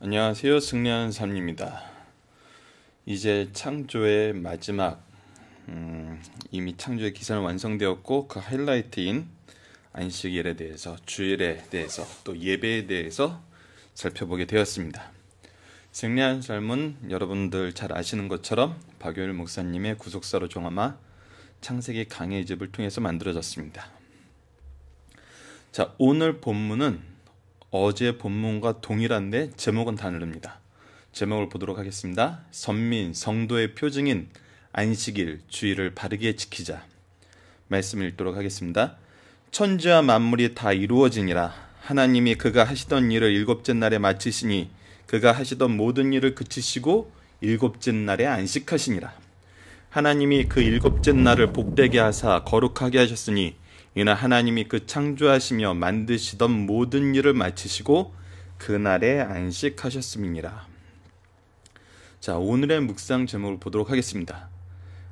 안녕하세요. 승리하는 삶입니다. 이제 창조의 마지막, 이미 창조의 기사는 완성되었고 그 하이라이트인 안식일에 대해서, 주일에 대해서, 또 예배에 대해서 살펴보게 되었습니다. 승리하는 삶은 여러분들 잘 아시는 것처럼 박효일 목사님의 구속사로 종합한 창세기 강해의 집을 통해서 만들어졌습니다. 자, 오늘 본문은 어제 본문과 동일한데 제목은 다릅니다. 제목을 보도록 하겠습니다. 선민, 성도의 표징인 안식일, 주일을 바르게 지키자. 말씀 읽도록 하겠습니다. 천지와 만물이 다 이루어지니라. 하나님이 그가 하시던 일을 일곱째 날에 마치시니 그가 하시던 모든 일을 그치시고 일곱째 날에 안식하시니라. 하나님이 그 일곱째 날을 복되게 하사 거룩하게 하셨으니 이는 하나님이 그 창조하시며 만드시던 모든 일을 마치시고 그날에 안식하셨음이니라. 자, 오늘의 묵상 제목을 보도록 하겠습니다.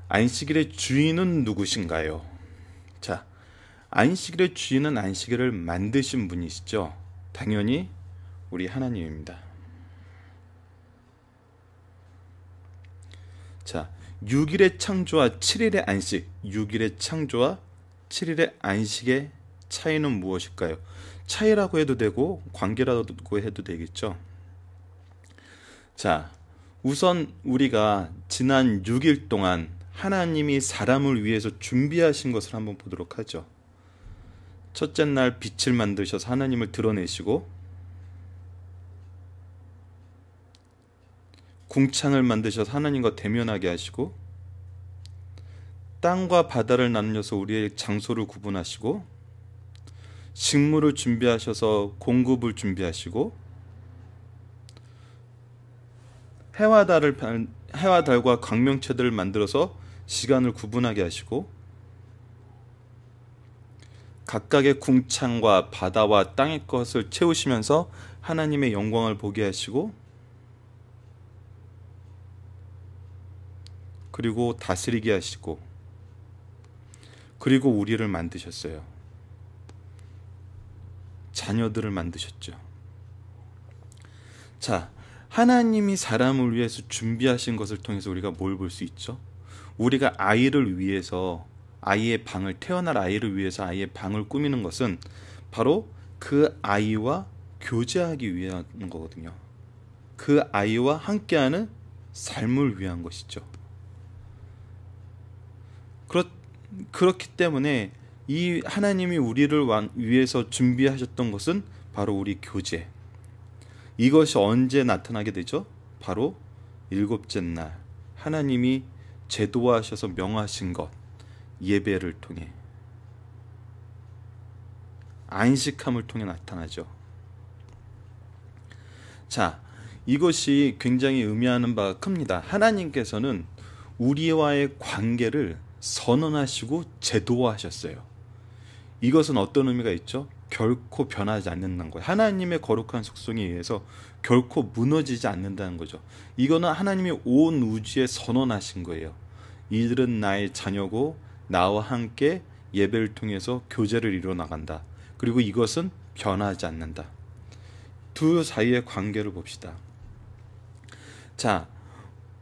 안식일의 주인은 누구신가요? 자, 안식일의 주인은 안식일을 만드신 분이시죠. 당연히 우리 하나님입니다. 자, 6일의 창조와 7일의 안식, 6일의 창조와 7일의 안식의 차이는 무엇일까요? 차이라고 해도 되고 관계라고 해도 되겠죠. 자, 우선 우리가 지난 6일 동안 하나님이 사람을 위해서 준비하신 것을 한번 보도록 하죠. 첫째 날 빛을 만드셔서 하나님을 드러내시고, 궁창을 만드셔서 하나님과 대면하게 하시고, 땅과 바다를 나누셔서 우리의 장소를 구분하시고, 식물을 준비하셔서 공급을 준비하시고, 해와 달과 광명체들을 만들어서 시간을 구분하게 하시고, 각각의 궁창과 바다와 땅의 것을 채우시면서 하나님의 영광을 보게 하시고, 그리고 다스리게 하시고, 그리고 우리를 만드셨어요. 자녀들을 만드셨죠. 자, 하나님이 사람을 위해서 준비하신 것을 통해서 우리가 뭘 볼 수 있죠? 우리가 아이를 위해서, 태어날 아이를 위해서 아이의 방을 꾸미는 것은 바로 그 아이와 교제하기 위한 거거든요. 그 아이와 함께하는 삶을 위한 것이죠. 그렇기 때문에 이 하나님이 우리를 위해서 준비하셨던 것은 바로 우리 교제. 이것이 언제 나타나게 되죠? 바로 일곱째 날 하나님이 제도화하셔서 명하신 것, 예배를 통해, 안식함을 통해 나타나죠. 자, 이것이 굉장히 의미하는 바가 큽니다. 하나님께서는 우리와의 관계를 선언하시고 제도화하셨어요. 이것은 어떤 의미가 있죠? 결코 변하지 않는다는 거예요. 하나님의 거룩한 속성에 의해서 결코 무너지지 않는다는 거죠. 이거는 하나님이 온 우주에 선언하신 거예요. 이들은 나의 자녀고 나와 함께 예배를 통해서 교제를 이뤄나간다. 그리고 이것은 변하지 않는다. 두 사이의 관계를 봅시다. 자,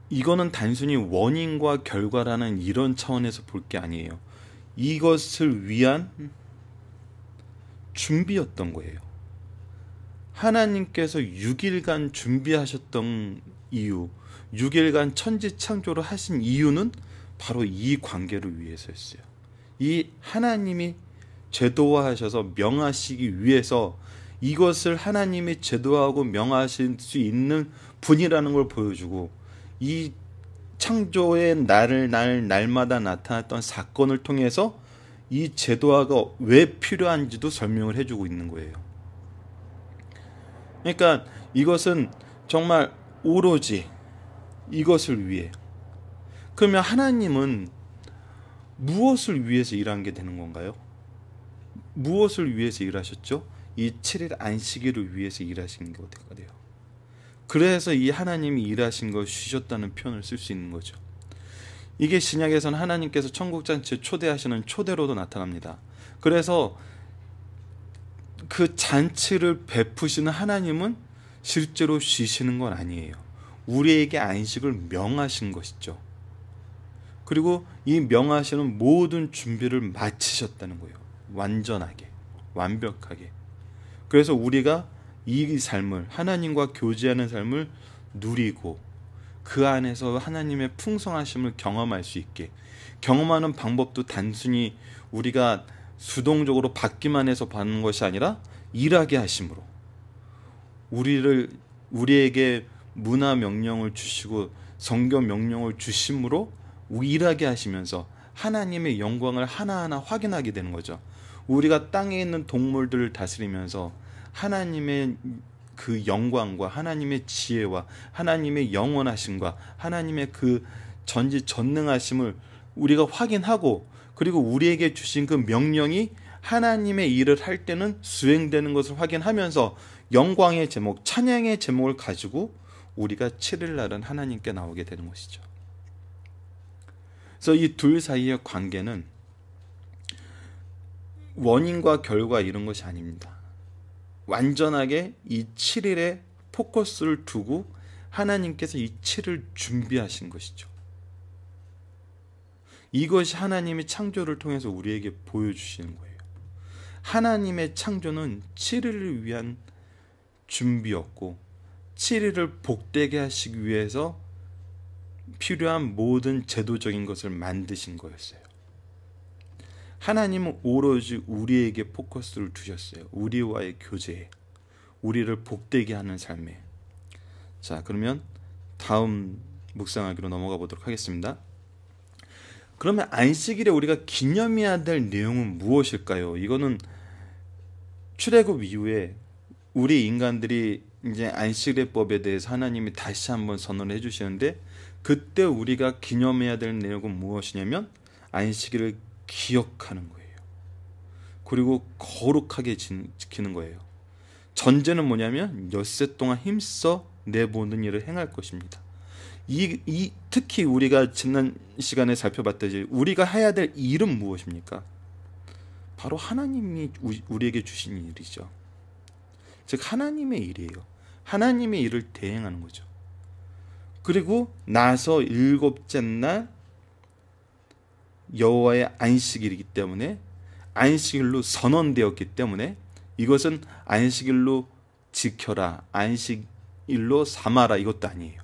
이거는 단순히 원인과 결과라는 이런 차원에서 볼 게 아니에요. 이것을 위한 준비였던 거예요. 하나님께서 6일간 준비하셨던 이유, 6일간 천지창조를 하신 이유는 바로 이 관계를 위해서였어요. 이 하나님이 제도화하셔서 명하시기 위해서 이것을 하나님이 제도하고 명하실 수 있는 분이라는 걸 보여주고, 이 창조의 날마다 나타났던 사건을 통해서 이 제도화가 왜 필요한지도 설명을 해주고 있는 거예요. 그러니까 이것은 정말 오로지 이것을 위해. 그러면 하나님은 무엇을 위해서 일한 게 되는 건가요? 무엇을 위해서 일하셨죠? 이 7일 안식일을 위해서 일하신 게 돼요. 그래서 이 하나님이 일하신 걸 쉬셨다는 표현을 쓸 수 있는 거죠. 이게 신약에서는 하나님께서 천국잔치에 초대하시는 초대로도 나타납니다. 그래서 그 잔치를 베푸시는 하나님은 실제로 쉬시는 건 아니에요. 우리에게 안식을 명하신 것이죠. 그리고 이 명하시는 모든 준비를 마치셨다는 거예요. 완전하게, 완벽하게. 그래서 우리가 이 삶을, 하나님과 교제하는 삶을 누리고 그 안에서 하나님의 풍성하심을 경험할 수 있게, 경험하는 방법도 단순히 우리가 수동적으로 받기만 해서 받는 것이 아니라 일하게 하심으로, 우리에게 문화 명령을 주시고 성경 명령을 주심으로 일하게 하시면서 하나님의 영광을 하나하나 확인하게 되는 거죠. 우리가 땅에 있는 동물들을 다스리면서 하나님의 그 영광과 하나님의 지혜와 하나님의 영원하심과 하나님의 그 전지전능하심을 우리가 확인하고, 그리고 우리에게 주신 그 명령이 하나님의 일을 할 때는 수행되는 것을 확인하면서 영광의 제목, 찬양의 제목을 가지고 우리가 7일 날은 하나님께 나오게 되는 것이죠. 그래서 이 둘 사이의 관계는 원인과 결과 이런 것이 아닙니다. 완전하게 이 7일에 포커스를 두고 하나님께서 이 7일 준비하신 것이죠. 이것이 하나님의 창조를 통해서 우리에게 보여주시는 거예요. 하나님의 창조는 7일을 위한 준비였고 7일을 복되게 하시기 위해서 필요한 모든 제도적인 것을 만드신 거였어요. 하나님은 오로지 우리에게 포커스를 두셨어요. 우리와의 교제에, 우리를 복되게 하는 삶에. 자, 그러면 다음 묵상하기로 넘어가 보도록 하겠습니다. 그러면 안식일에 우리가 기념해야 될 내용은 무엇일까요? 이거는 출애굽 이후에 우리 인간들이 이제 안식일법에 대해서 하나님이 다시 한번 선언을 해주시는데, 그때 우리가 기념해야 될 내용은 무엇이냐면 안식일을 기억하는 거예요. 그리고 거룩하게 지키는 거예요. 전제는 뭐냐면 엿새 동안 힘써 내 모든 일을 행할 것입니다. 특히 우리가 지난 시간에 살펴봤듯이 우리가 해야 될 일은 무엇입니까? 바로 하나님이 우리에게 주신 일이죠. 즉 하나님의 일이에요. 하나님의 일을 대행하는 거죠. 그리고 나서 7째 날 여호와의 안식일이기 때문에, 안식일로 선언되었기 때문에 이것은 안식일로 지켜라, 안식일로 삼아라 이것도 아니에요.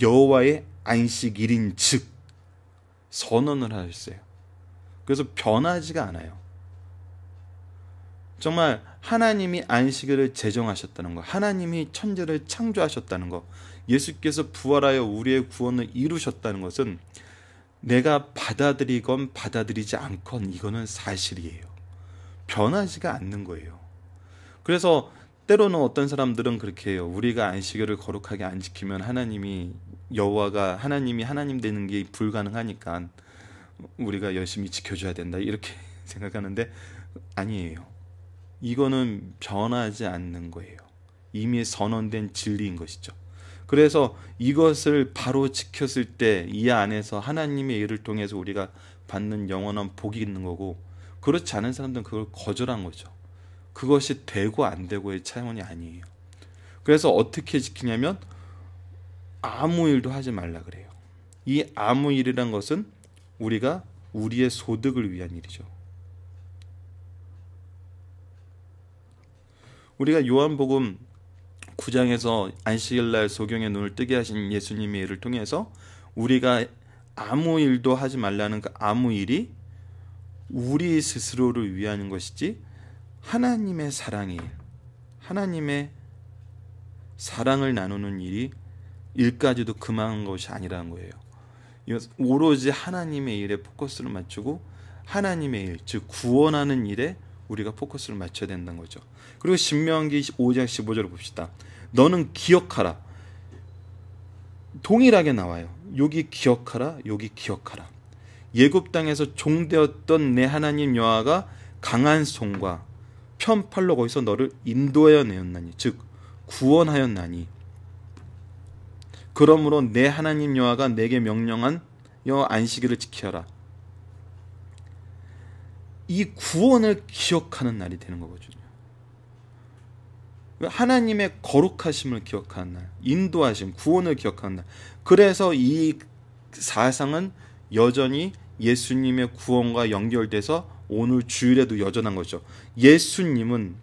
여호와의 안식일인 즉 선언을 하셨어요. 그래서 변하지가 않아요. 정말 하나님이 안식일을 제정하셨다는 것, 하나님이 천지를 창조하셨다는 것, 예수께서 부활하여 우리의 구원을 이루셨다는 것은 내가 받아들이건 받아들이지 않건 이거는 사실이에요. 변하지가 않는 거예요. 그래서 때로는 어떤 사람들은 그렇게 해요. 우리가 안식일을 거룩하게 안 지키면 여호와가 하나님이 하나님 되는 게 불가능하니까 우리가 열심히 지켜줘야 된다 이렇게 생각하는데, 아니에요. 이거는 변하지 않는 거예요. 이미 선언된 진리인 것이죠. 그래서 이것을 바로 지켰을 때 이 안에서 하나님의 일을 통해서 우리가 받는 영원한 복이 있는 거고, 그렇지 않은 사람들은 그걸 거절한 거죠. 그것이 되고 안 되고의 차원이 아니에요. 그래서 어떻게 지키냐면 아무 일도 하지 말라 그래요. 이 아무 일이란 것은 우리가 우리의 소득을 위한 일이죠. 우리가 요한복음 9장에서 안식일날 소경의 눈을 뜨게 하신 예수님의 일을 통해서 우리가 아무 일도 하지 말라는 그 아무 일이 우리 스스로를 위한 것이지 하나님의 사랑이, 하나님의 사랑을 나누는 일까지도 그만한 것이 아니라는 거예요. 오로지 하나님의 일에 포커스를 맞추고 하나님의 일, 즉 구원하는 일에 우리가 포커스를 맞춰야 된다는 거죠. 그리고 신명기 5장 15절을 봅시다. 너는 기억하라. 동일하게 나와요. 여기 기억하라, 여기 기억하라. 예굽 땅에서 종되었던 내 하나님 여호와가 강한 손과 편팔로 거기서 너를 인도하여 내었나니, 즉 구원하였나니, 그러므로 내 하나님 여호와가 내게 명령한 안식일을 지켜라. 이 구원을 기억하는 날이 되는 거거든요. 하나님의 거룩하심을 기억하는 날, 인도하심, 구원을 기억하는 날. 그래서 이 사상은 여전히 예수님의 구원과 연결돼서 오늘 주일에도 여전한 거죠. 예수님은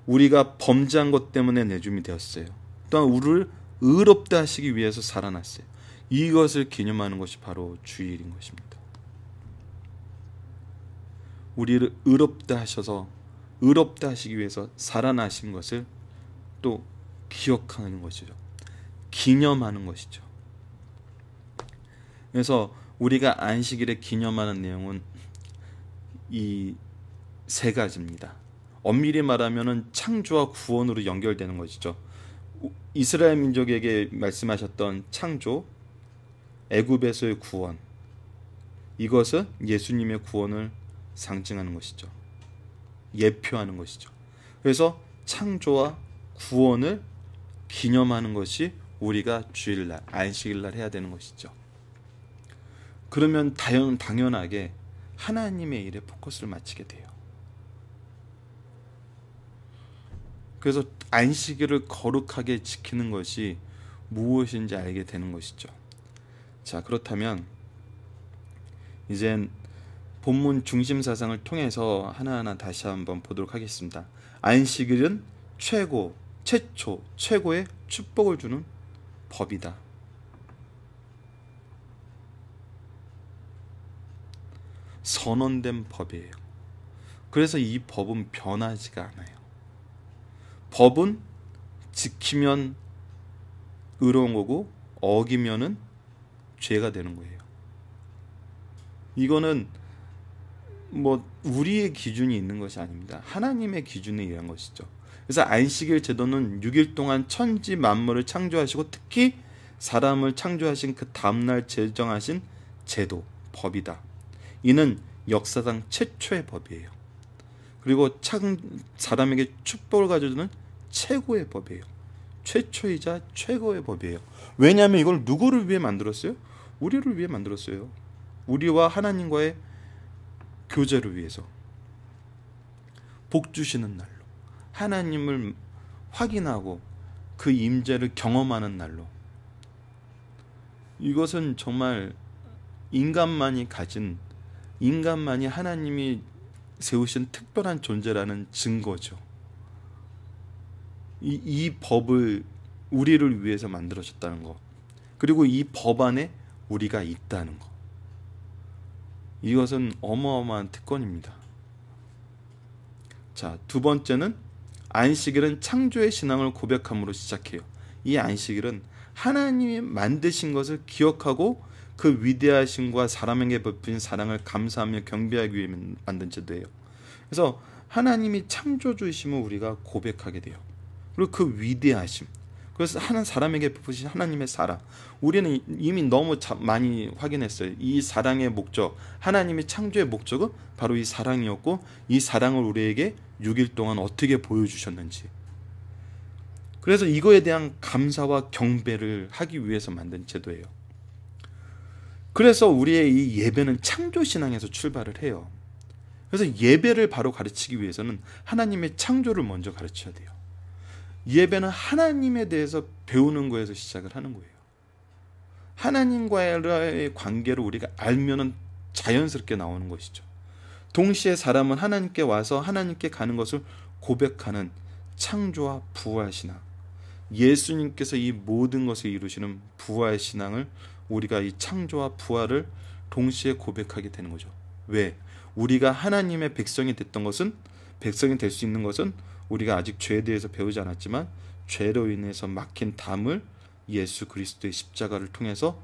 우리가 범죄한 것 때문에 내줌이 되었어요. 또한 우리를 의롭다 하시기 위해서 살아났어요. 이것을 기념하는 것이 바로 주일인 것입니다. 우리를 의롭다 하셔서 의롭다 하시기 위해서 살아나신 것을 또 기억하는 것이죠. 기념하는 것이죠. 그래서 우리가 안식일에 기념하는 내용은 이 세 가지입니다. 엄밀히 말하면 창조와 구원으로 연결되는 것이죠. 이스라엘 민족에게 말씀하셨던 창조, 애굽에서의 구원, 이것은 예수님의 구원을 상징하는 것이죠. 예표하는 것이죠. 그래서 창조와 구원을 기념하는 것이 우리가 주일날, 안식일날 해야 되는 것이죠. 그러면 당연하게 하나님의 일에 포커스를 맞추게 돼요. 그래서 안식일을 거룩하게 지키는 것이 무엇인지 알게 되는 것이죠. 자, 그렇다면 이젠 본문 중심 사상을 통해서 하나하나 다시 한번 보도록 하겠습니다. 안식일은 최고의 축복을 주는 법이다. 선언된 법이에요. 그래서 이 법은 변하지가 않아요. 법은 지키면 의로운 거고 어기면은 죄가 되는 거예요. 이거는 우리의 기준이 있는 것이 아닙니다. 하나님의 기준에 의한 것이죠. 그래서 안식일 제도는 6일 동안 천지 만물을 창조하시고 특히 사람을 창조하신 그 다음날 제정하신 제도, 법이다. 이는 역사상 최초의 법이에요. 그리고 사람에게 축복을 가져주는 최고의 법이에요. 최초이자 최고의 법이에요. 왜냐하면 이걸 누구를 위해 만들었어요? 우리를 위해 만들었어요. 우리와 하나님과의 교제를 위해서, 복 주시는 날로, 하나님을 확인하고 그 임재를 경험하는 날로. 이것은 정말 인간만이 하나님이 세우신 특별한 존재라는 증거죠. 이 법을 우리를 위해서 만들어졌다는 것, 그리고 이 법 안에 우리가 있다는 것, 이것은 어마어마한 특권입니다. 자, 두 번째는 안식일은 창조의 신앙을 고백함으로 시작해요. 이 안식일은 하나님이 만드신 것을 기억하고 그 위대하심과 사람에게 베푸신 사랑을 감사하며 경배하기 위해 만든 제도예요. 그래서 하나님이 창조주이심을 우리가 고백하게 돼요. 그리고 그 위대하심, 그래서 사람에게 베푸신 하나님의 사랑, 우리는 이미 너무 많이 확인했어요. 이 사랑의 목적, 하나님의 창조의 목적은 바로 이 사랑이었고, 이 사랑을 우리에게 6일 동안 어떻게 보여주셨는지, 그래서 이거에 대한 감사와 경배를 하기 위해서 만든 제도예요. 그래서 우리의 이 예배는 창조신앙에서 출발을 해요. 그래서 예배를 바로 가르치기 위해서는 하나님의 창조를 먼저 가르쳐야 돼요. 예배는 하나님에 대해서 배우는 거에서 시작을 하는 거예요. 하나님과의 관계를 우리가 알면은 자연스럽게 나오는 것이죠. 동시에 사람은 하나님께 와서 하나님께 가는 것을 고백하는 창조와 부활 신앙, 예수님께서 이 모든 것을 이루시는 부활 신앙을 우리가 이 창조와 부활을 동시에 고백하게 되는 거죠. 왜? 우리가 하나님의 백성이 됐던 것은, 백성이 될 수 있는 것은 우리가 아직 죄에 대해서 배우지 않았지만 죄로 인해서 막힌 담을 예수 그리스도의 십자가를 통해서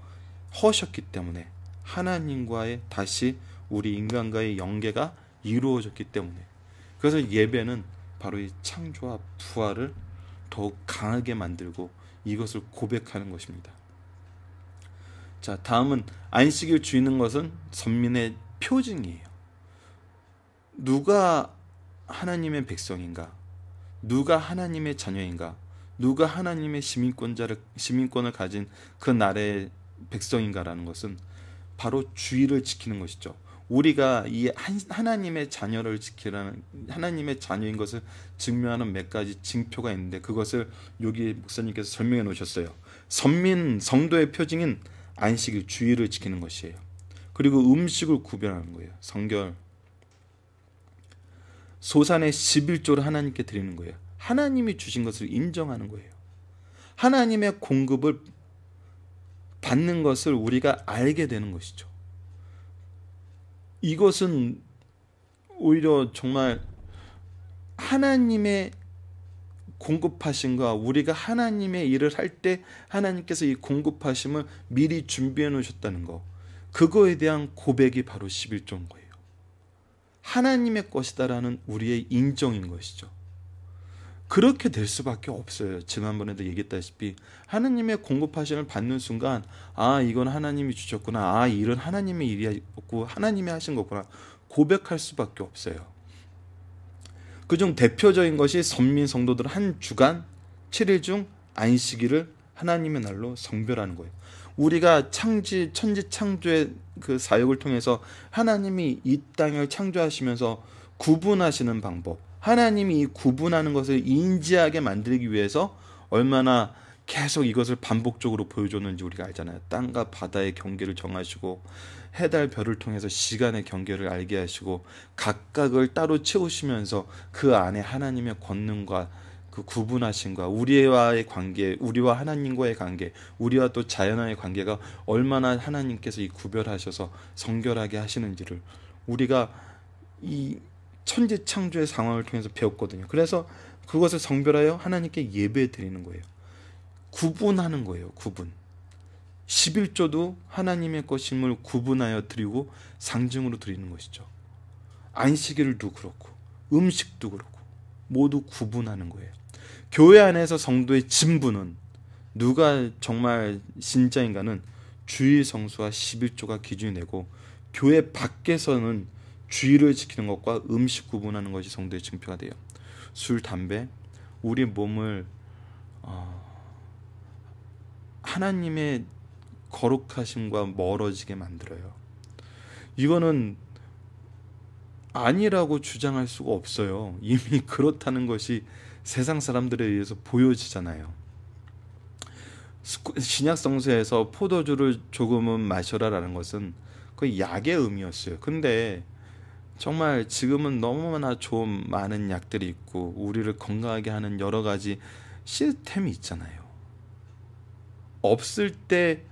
허셨기 때문에 하나님과의 다시 우리 인간과의 연계가 이루어졌기 때문에, 그래서 예배는 바로 이 창조와 부활을 더욱 강하게 만들고 이것을 고백하는 것입니다. 자, 다음은 안식일 주이는 것은 선민의 표징이에요. 누가 하나님의 백성인가? 누가 하나님의 자녀인가? 누가 하나님의 시민권을 가진 그 나라의 백성인가라는 것은 바로 주일을 지키는 것이죠. 우리가 이 하나님의 자녀를 지키라는, 하나님의 자녀인 것을 증명하는 몇 가지 징표가 있는데, 그것을 여기 목사님께서 설명해 놓으셨어요. 선민 성도의 표징인 안식일, 주일을 지키는 것이에요. 그리고 음식을 구별하는 거예요. 성결, 소산의 11조를 하나님께 드리는 거예요. 하나님이 주신 것을 인정하는 거예요. 하나님의 공급을 받는 것을 우리가 알게 되는 것이죠. 이것은 오히려 정말 하나님의 공급하심과 우리가 하나님의 일을 할 때 하나님께서 이 공급하심을 미리 준비해 놓으셨다는 거, 그거에 대한 고백이 바로 11조인 거예요. 하나님의 것이다라는 우리의 인정인 것이죠. 그렇게 될 수밖에 없어요. 지난번에도 얘기했다시피 하나님의 공급하심을 받는 순간, 아, 이건 하나님이 주셨구나, 아, 이 일은 하나님의 일이었고 하나님이 하신 거구나, 고백할 수밖에 없어요. 그중 대표적인 것이 선민 성도들 한 주간 7일 중 안식일을 하나님의 날로 성별하는 거예요. 우리가 천지 창조의 그 사역을 통해서 하나님이 이 땅을 창조하시면서 구분하시는 방법, 하나님이 이 구분하는 것을 인지하게 만들기 위해서 얼마나 계속 이것을 반복적으로 보여줬는지 우리가 알잖아요. 땅과 바다의 경계를 정하시고 해달 별을 통해서 시간의 경계를 알게 하시고 각각을 따로 채우시면서 그 안에 하나님의 권능과 그 구분하심과 우리와의 관계, 우리와 하나님과의 관계, 우리와 또 자연과의 관계가 얼마나 하나님께서 이 구별하셔서 성결하게 하시는지를 우리가 이 천지 창조의 상황을 통해서 배웠거든요. 그래서 그것을 성별하여 하나님께 예배 드리는 거예요. 구분하는 거예요. 구분. 11조도 하나님의 것임을 구분하여 드리고 상징으로 드리는 것이죠. 안식일도 그렇고 음식도 그렇고 모두 구분하는 거예요. 교회 안에서 성도의 진부는 누가 정말 신자인가는 주일 성수와 11조가 기준이 되고, 교회 밖에서는 주일을 지키는 것과 음식 구분하는 것이 성도의 증표가 돼요. 술, 담배, 우리 몸을 하나님의 거룩하심과 멀어지게 만들어요. 이거는 아니라고 주장할 수가 없어요. 이미 그렇다는 것이 세상 사람들에 의해서 보여지잖아요. 신약 성서에서 포도주를 조금은 마셔라라는 것은 거의 약의 의미였어요. 근데 정말 지금은 너무나 좋은 많은 약들이 있고 우리를 건강하게 하는 여러 가지 시스템이 있잖아요. 없을 때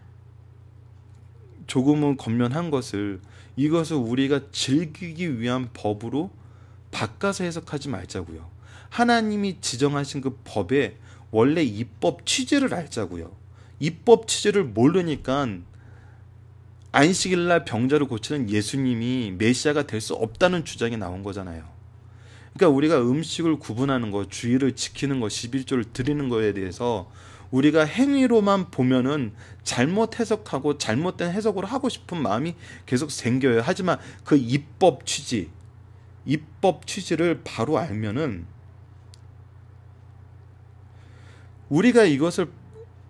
조금은 권면한 것을, 이것을 우리가 즐기기 위한 법으로 바꿔서 해석하지 말자고요. 하나님이 지정하신 그 법의 원래 입법 취지를 알자고요. 입법 취지를 모르니까 안식일날 병자를 고치는 예수님이 메시아가 될 수 없다는 주장이 나온 거잖아요. 그러니까 우리가 음식을 구분하는 것, 주일을 지키는 것, 11조를 드리는 것에 대해서 우리가 행위로만 보면은 잘못 해석하고 잘못된 해석을 하고 싶은 마음이 계속 생겨요. 하지만 그 입법 취지를 바로 알면은 우리가 이것을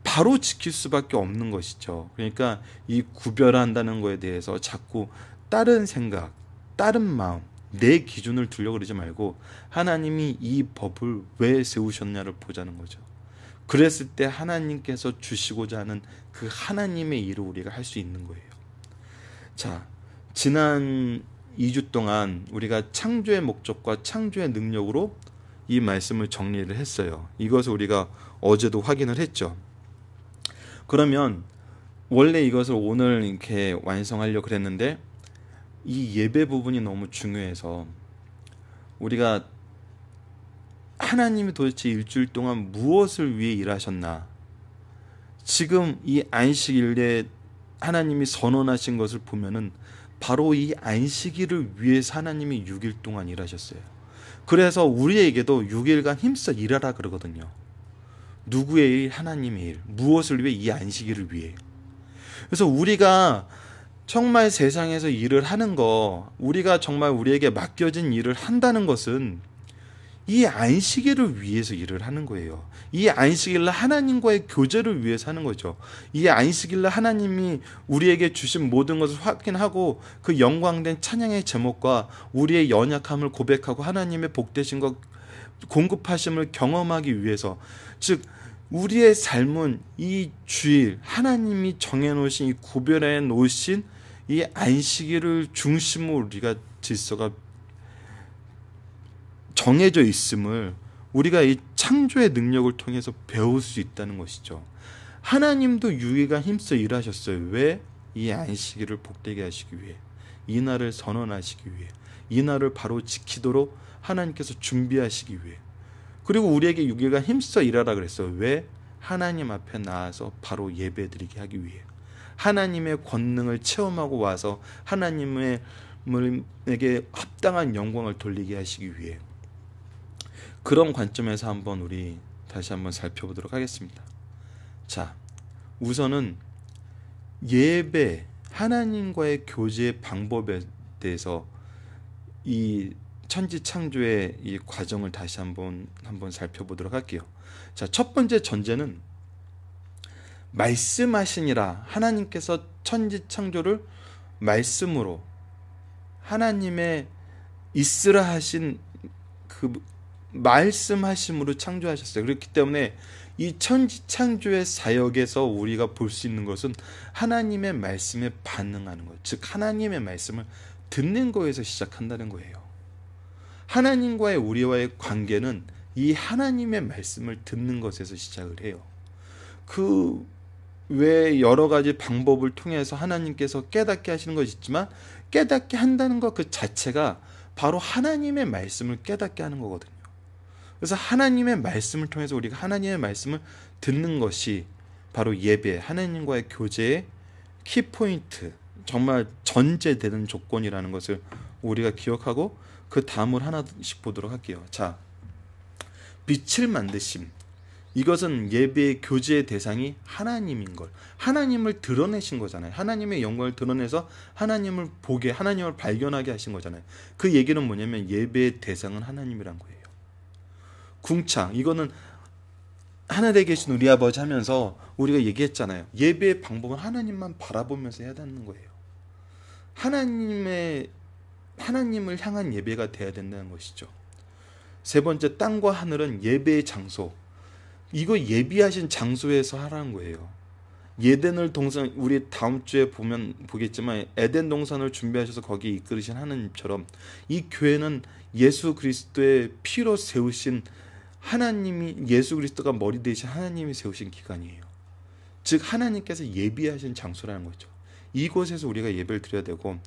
바로 지킬 수밖에 없는 것이죠. 그러니까 이 구별한다는 거에 대해서 자꾸 다른 생각, 다른 마음, 내 기준을 두려고 그러지 말고 하나님이 이 법을 왜 세우셨냐를 보자는 거죠. 그랬을 때 하나님께서 주시고자 하는 그 하나님의 일을 우리가 할 수 있는 거예요. 자, 지난 2주 동안 우리가 창조의 목적과 창조의 능력으로 이 말씀을 정리를 했어요. 이것을 우리가 어제도 확인을 했죠. 그러면 원래 이것을 오늘 이렇게 완성하려고 그랬는데 이 예배 부분이 너무 중요해서 우리가 하나님이 도대체 일주일 동안 무엇을 위해 일하셨나, 지금 이 안식일에 하나님이 선언하신 것을 보면은 바로 이 안식일을 위해서 하나님이 6일 동안 일하셨어요. 그래서 우리에게도 6일간 힘써 일하라 그러거든요. 누구의 일? 하나님의 일. 무엇을 위해? 이 안식일을 위해. 그래서 우리가 정말 세상에서 일을 하는 거, 우리가 정말 우리에게 맡겨진 일을 한다는 것은 이 안식일을 위해서 일을 하는 거예요. 이 안식일날 하나님과의 교제를 위해서 하는 거죠. 이 안식일날 하나님이 우리에게 주신 모든 것을 확인하고 그 영광된 찬양의 제목과 우리의 연약함을 고백하고 하나님의 복되신 것 공급하심을 경험하기 위해서, 즉 우리의 삶은 이 주일 하나님이 정해놓으신 이 구별해 놓으신 이 안식일을 중심으로 우리가 질서가 정해져 있음을 우리가 이 창조의 능력을 통해서 배울 수 있다는 것이죠. 하나님도 6일간 힘써 일하셨어요. 왜? 이 안식일을 복되게 하시기 위해, 이 날을 선언하시기 위해, 이 날을 바로 지키도록 하나님께서 준비하시기 위해. 그리고 우리에게 6일간 힘써 일하라 그랬어요. 왜? 하나님 앞에 나와서 바로 예배드리게 하기 위해, 하나님의 권능을 체험하고 와서 하나님에게 합당한 영광을 돌리게 하시기 위해. 그런 관점에서 한번 우리 다시 한번 살펴보도록 하겠습니다. 자, 우선은 예배, 하나님과의 교제의 방법에 대해서 이 천지창조의 이 과정을 다시 한번 살펴보도록 할게요. 자, 첫 번째 전제는 말씀하시니라. 하나님께서 천지창조를 말씀으로, 하나님의 있으라 하신 그 말씀하심으로 창조하셨어요. 그렇기 때문에 이 천지창조의 사역에서 우리가 볼 수 있는 것은 하나님의 말씀에 반응하는 것, 즉 하나님의 말씀을 듣는 거에서 시작한다는 거예요. 하나님과의 우리와의 관계는 이 하나님의 말씀을 듣는 것에서 시작을 해요. 그 외에 여러 가지 방법을 통해서 하나님께서 깨닫게 하시는 것이 있지만, 깨닫게 한다는 것 그 자체가 바로 하나님의 말씀을 깨닫게 하는 거거든요. 그래서 하나님의 말씀을 통해서 우리가 하나님의 말씀을 듣는 것이 바로 예배, 하나님과의 교제의 키포인트, 정말 전제되는 조건이라는 것을 우리가 기억하고 그 다음을 하나씩 보도록 할게요. 자, 빛을 만드심. 이것은 예배의 교제의 대상이 하나님인 걸, 하나님을 드러내신 거잖아요. 하나님의 영광을 드러내서 하나님을 보게, 하나님을 발견하게 하신 거잖아요. 그 얘기는 뭐냐면 예배의 대상은 하나님이란 거예요. 궁창, 이거는 하늘에 계신 우리 아버지 하면서 우리가 얘기했잖아요. 예배의 방법은 하나님만 바라보면서 해야 되는 거예요. 하나님을 향한 예배가 돼야 된다는 것이죠. 세 번째, 땅과 하늘은 예배의 장소. 이거 예비하신 장소에서 하라는 거예요. 에덴을 동산, 우리 다음 주에 보겠지만 에덴 동산을 준비하셔서 거기에 이끌으신 하나님처럼 이 교회는 예수 그리스도의 피로 세우신 하나님이, 예수 그리스도가 머리 되신 하나님이 세우신 기관이에요. 즉 하나님께서 예비하신 장소라는 거죠. 이곳에서 우리가 예배를 드려야 되고,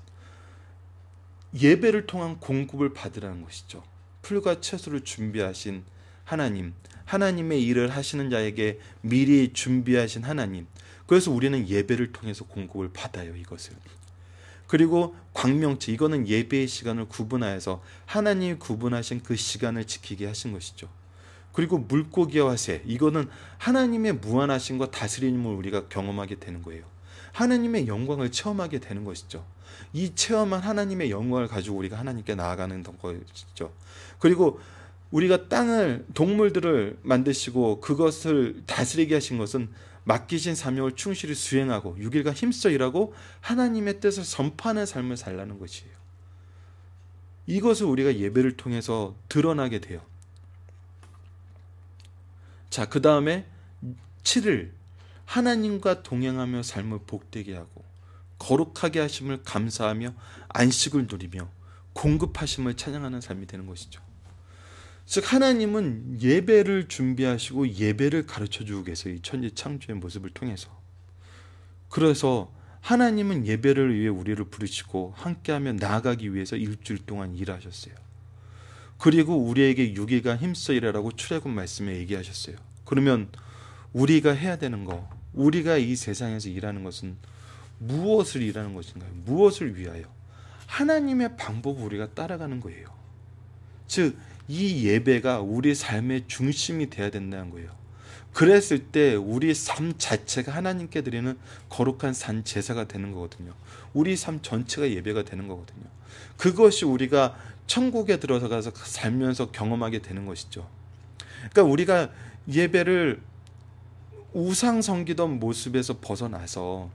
예배를 통한 공급을 받으라는 것이죠. 풀과 채소를 준비하신 하나님, 하나님의 일을 하시는 자에게 미리 준비하신 하나님. 그래서 우리는 예배를 통해서 공급을 받아요, 이것을. 그리고 광명체, 이거는 예배의 시간을 구분하여서 하나님이 구분하신 그 시간을 지키게 하신 것이죠. 그리고 물고기와 새, 이거는 하나님의 무한하심과 다스림을 우리가 경험하게 되는 거예요. 하나님의 영광을 체험하게 되는 것이죠. 이 체험한 하나님의 영광을 가지고 우리가 하나님께 나아가는 것이죠. 그리고 우리가 땅을, 동물들을 만드시고 그것을 다스리게 하신 것은 맡기신 사명을 충실히 수행하고 6일간 힘써 일하고 하나님의 뜻을 선포하는 삶을 살라는 것이에요. 이것을 우리가 예배를 통해서 드러나게 돼요. 자, 그 다음에 7일, 하나님과 동행하며 삶을 복되게 하고 거룩하게 하심을 감사하며 안식을 누리며 공급하심을 찬양하는 삶이 되는 것이죠. 즉 하나님은 예배를 준비하시고 예배를 가르쳐주고 계세요. 이 천지창조의 모습을 통해서. 그래서 하나님은 예배를 위해 우리를 부르시고 함께하며 나아가기 위해서 일주일 동안 일하셨어요. 그리고 우리에게 6일간 힘써 일하라고 출애굽 말씀에 얘기하셨어요. 그러면 우리가 해야 되는 거, 우리가 이 세상에서 일하는 것은 무엇을 일하는 것인가요? 무엇을 위하여? 하나님의 방법을 우리가 따라가는 거예요. 즉 이 예배가 우리 삶의 중심이 되어야 된다는 거예요. 그랬을 때 우리 삶 자체가 하나님께 드리는 거룩한 산 제사가 되는 거거든요. 우리 삶 전체가 예배가 되는 거거든요. 그것이 우리가 천국에 들어가서 살면서 경험하게 되는 것이죠. 그러니까 우리가 예배를 우상 섬기던 모습에서 벗어나서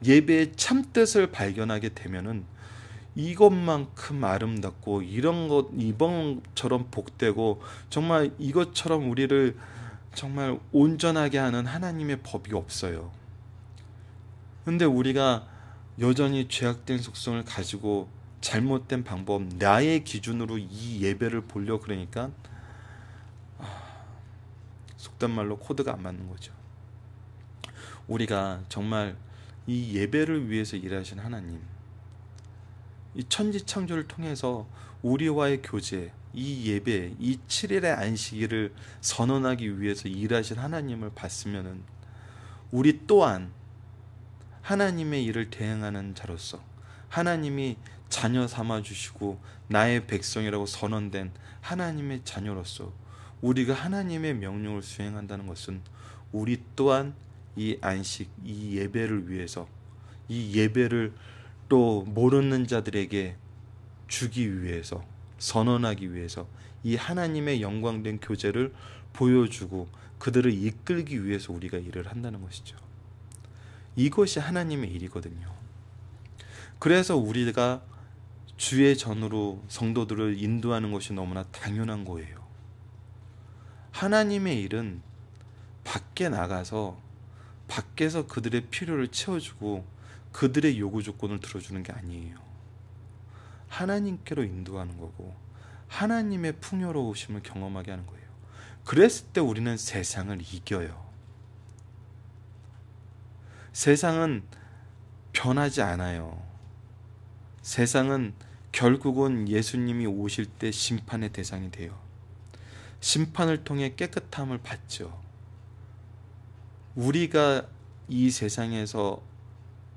예배의 참뜻을 발견하게 되면은 이것만큼 아름답고 이번처럼 복되고 정말 이것처럼 우리를 정말 온전하게 하는 하나님의 법이 없어요. 근데 우리가 여전히 죄악된 속성을 가지고 잘못된 방법, 나의 기준으로 이 예배를 보려고 그러니까 속된 말로 코드가 안 맞는 거죠. 우리가 정말 이 예배를 위해서 일하신 하나님, 이 천지창조를 통해서 우리와의 교제, 이 예배, 이 7일의 안식일을 선언하기 위해서 일하신 하나님을 봤으면은 우리 또한 하나님의 일을 대행하는 자로서 하나님이 자녀 삼아 주시고 나의 백성이라고 선언된 하나님의 자녀로서 우리가 하나님의 명령을 수행한다는 것은 우리 또한 이 안식, 이 예배를 위해서, 이 예배를 또 모르는 자들에게 주기 위해서, 선언하기 위해서 이 하나님의 영광된 교제를 보여주고 그들을 이끌기 위해서 우리가 일을 한다는 것이죠. 이것이 하나님의 일이거든요. 그래서 우리가 주의 전으로 성도들을 인도하는 것이 너무나 당연한 거예요. 하나님의 일은 밖에 나가서 밖에서 그들의 필요를 채워주고 그들의 요구 조건을 들어주는 게 아니에요. 하나님께로 인도하는 거고 하나님의 풍요로우심을 경험하게 하는 거예요. 그랬을 때 우리는 세상을 이겨요. 세상은 변하지 않아요. 세상은 결국은 예수님이 오실 때 심판의 대상이 돼요. 심판을 통해 깨끗함을 받죠. 우리가 이 세상에서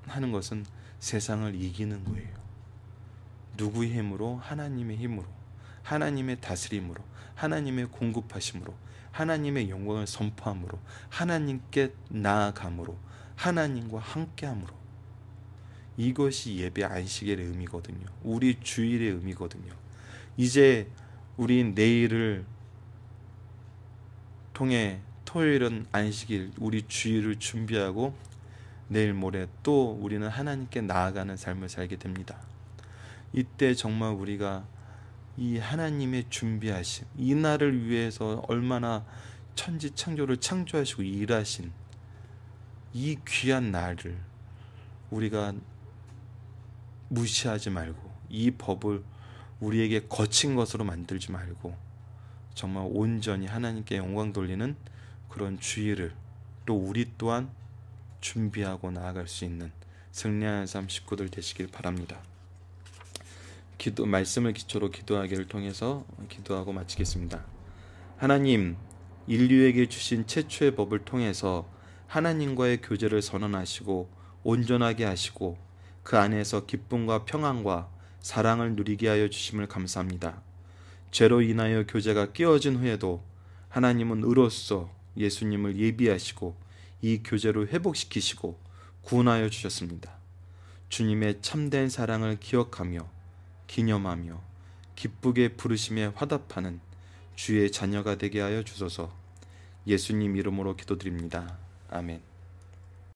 하는 것은 세상을 이기는 거예요. 누구의 힘으로? 하나님의 힘으로, 하나님의 다스림으로, 하나님의 공급하심으로, 하나님의 영광을 선포함으로, 하나님께 나아감으로, 하나님과 함께함으로. 이것이 예배 안식일의 의미거든요. 우리 주일의 의미거든요. 이제 우리 내일을 통해 토요일은 안식일, 우리 주일을 준비하고 내일 모레 또 우리는 하나님께 나아가는 삶을 살게 됩니다. 이때 정말 우리가 이 하나님의 준비하심, 이 날을 위해서 얼마나 천지창조를 창조하시고 일하신 이 귀한 날을 우리가 무시하지 말고 이 법을 우리에게 거친 것으로 만들지 말고 정말 온전히 하나님께 영광 돌리는 그런 주일을 또 우리 또한 준비하고 나아갈 수 있는 승리하는 삶 식구들 되시길 바랍니다. 말씀을 기초로 기도하기를 통해서 기도하고 마치겠습니다. 하나님, 인류에게 주신 최초의 법을 통해서 하나님과의 교제를 선언하시고 온전하게 하시고 그 안에서 기쁨과 평안과 사랑을 누리게 하여 주심을 감사합니다. 죄로 인하여 교제가 깨어진 후에도 하나님은 의로서 예수님을 예비하시고 이 교제로 회복시키시고 구원하여 주셨습니다. 주님의 참된 사랑을 기억하며 기념하며 기쁘게 부르심에 화답하는 주의 자녀가 되게 하여 주소서. 예수님 이름으로 기도드립니다. 아멘.